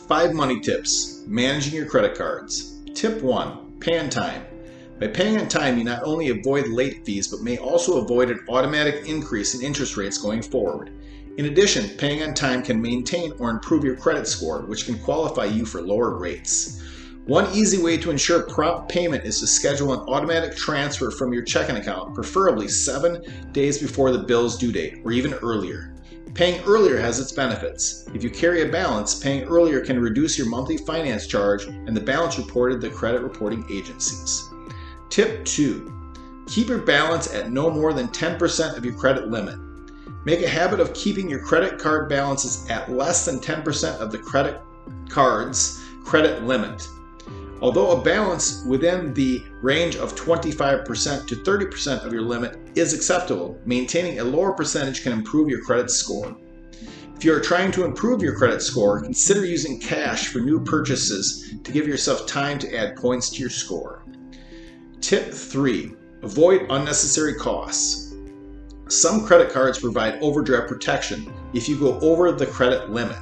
5 money tips, managing your credit cards. Tip 1, pay on time. By paying on time, you not only avoid late fees, but may also avoid an automatic increase in interest rates going forward. In addition, paying on time can maintain or improve your credit score, which can qualify you for lower rates. One easy way to ensure prompt payment is to schedule an automatic transfer from your checking account, preferably 7 days before the bill's due date, or even earlier. Paying earlier has its benefits. If you carry a balance, paying earlier can reduce your monthly finance charge and the balance reported to credit reporting agencies. Tip 2. Keep your balance at no more than 10% of your credit limit. Make a habit of keeping your credit card balances at less than 10% of the credit card's credit limit. Although a balance within the range of 25% to 30% of your limit is acceptable, maintaining a lower percentage can improve your credit score. If you are trying to improve your credit score, consider using cash for new purchases to give yourself time to add points to your score. Tip 3. Avoid unnecessary costs. Some credit cards provide overdraft protection if you go over the credit limit,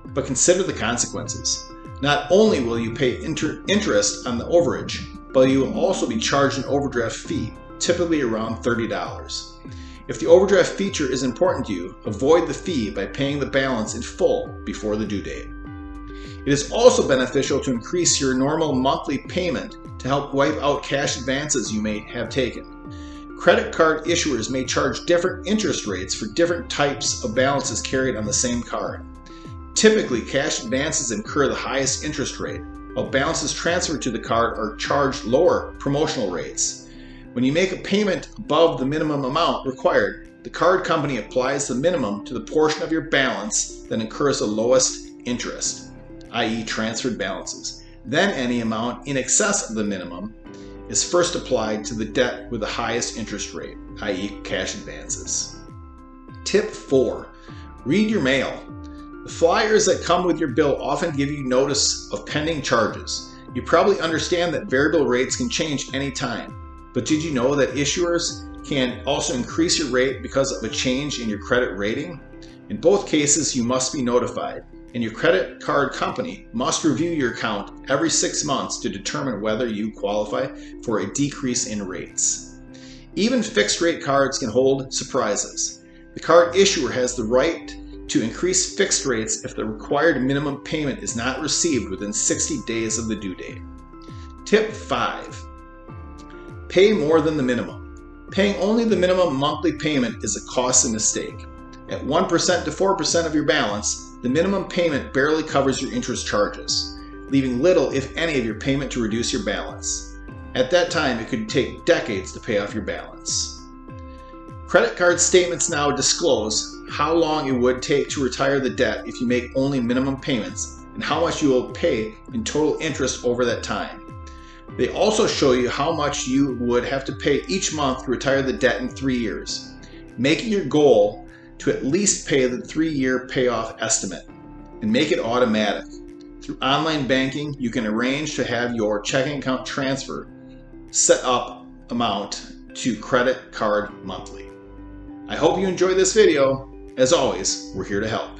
but consider the consequences. Not only will you pay interest on the overage, but you will also be charged an overdraft fee, typically around $30. If the overdraft feature is important to you, avoid the fee by paying the balance in full before the due date. It is also beneficial to increase your normal monthly payment to help wipe out cash advances you may have taken. Credit card issuers may charge different interest rates for different types of balances carried on the same card. Typically, cash advances incur the highest interest rate, while balances transferred to the card are charged lower promotional rates. When you make a payment above the minimum amount required, the card company applies the minimum to the portion of your balance that incurs the lowest interest, i.e. transferred balances. Then any amount in excess of the minimum is first applied to the debt with the highest interest rate, i.e. cash advances. Tip 4. Read your mail. The flyers that come with your bill often give you notice of pending charges. You probably understand that variable rates can change anytime, but did you know that issuers can also increase your rate because of a change in your credit rating? In both cases, you must be notified, and your credit card company must review your account every 6 months to determine whether you qualify for a decrease in rates. Even fixed rate cards can hold surprises. The card issuer has the right to increase fixed rates if the required minimum payment is not received within 60 days of the due date. Tip 5. Pay more than the minimum. Paying only the minimum monthly payment is a costly mistake. At 1% to 4% of your balance, the minimum payment barely covers your interest charges, leaving little, if any, of your payment to reduce your balance. At that time, it could take decades to pay off your balance. Credit card statements now disclose how long it would take to retire the debt if you make only minimum payments and how much you will pay in total interest over that time. They also show you how much you would have to pay each month to retire the debt in 3 years, making your goal to at least pay the 3-year payoff estimate and make it automatic. Through online banking, you can arrange to have your checking account transfer set up amount to credit card monthly. I hope you enjoyed this video. As always, we're here to help.